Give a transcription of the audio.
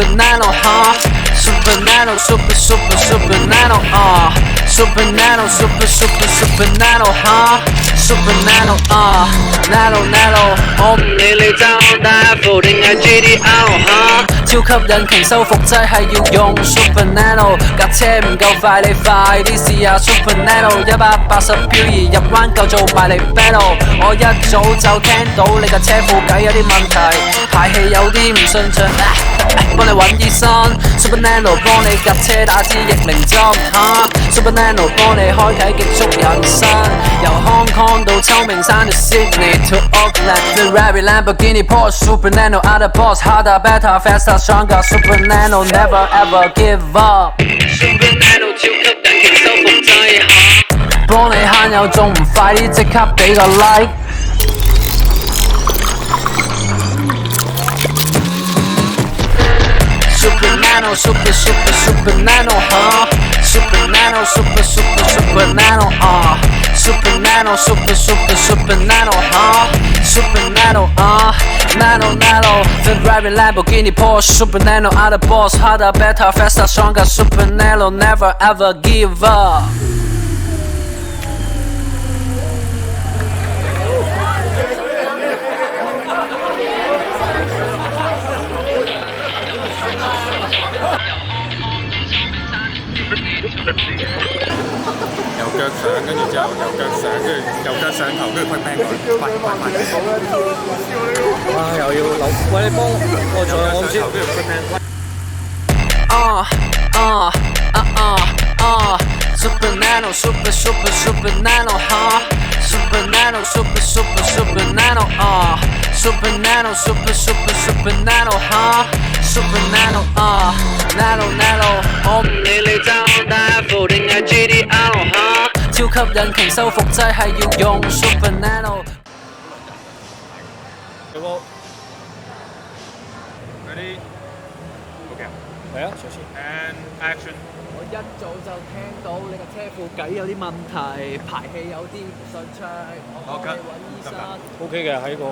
super nano super nano super nano super nano super nano super nano nano 我唔理你爭大褲定係 GTR 超級引擎修復劑係要用 super nano 架車唔夠快你快啲試下 super nano 180漂移入彎夠做埋嚟 battle 我一早就聽到你架車褲計有啲問題排氣有啲唔順暢幫你揾醫生 super nano 幫你架車打支逆齡針super nano 幫你開啟極速人生由 Hong Kong 到秋名山到 Sydney to Auckland Ferrari Lamborghini Porsche super nano other boss harder better faster stronger super nano never ever give up super nano 超級引擎修復劑幫你慳油仲唔快啲即刻俾個 like Super nano, super nano, Super nano, super nano, Super nano, super nano, Super nano, nano. Ferrari, Lamborghini, Porsche, super nano, other boss, harder, better, faster, stronger, super nano, never ever give up.右腳上，跟住之後右腳上，跟住右腳上頭，跟住佢 bang 佢，快！哇！又要扭，喂你幫我做，我唔知。跟住佢 bang。Super nano, super nano, Super nano, super nano, Super nano, super nano, Super nano, nano. 我唔理你爭大褲定係 GTR 超級引擎修復劑係要用 super nano。有冇 ？Ready? OK。嚟啊，隨時。And action。我一早就聽到你個車褲計有啲問題，排氣有啲唔順暢，我幫你揾醫生。OK 嘅喺個。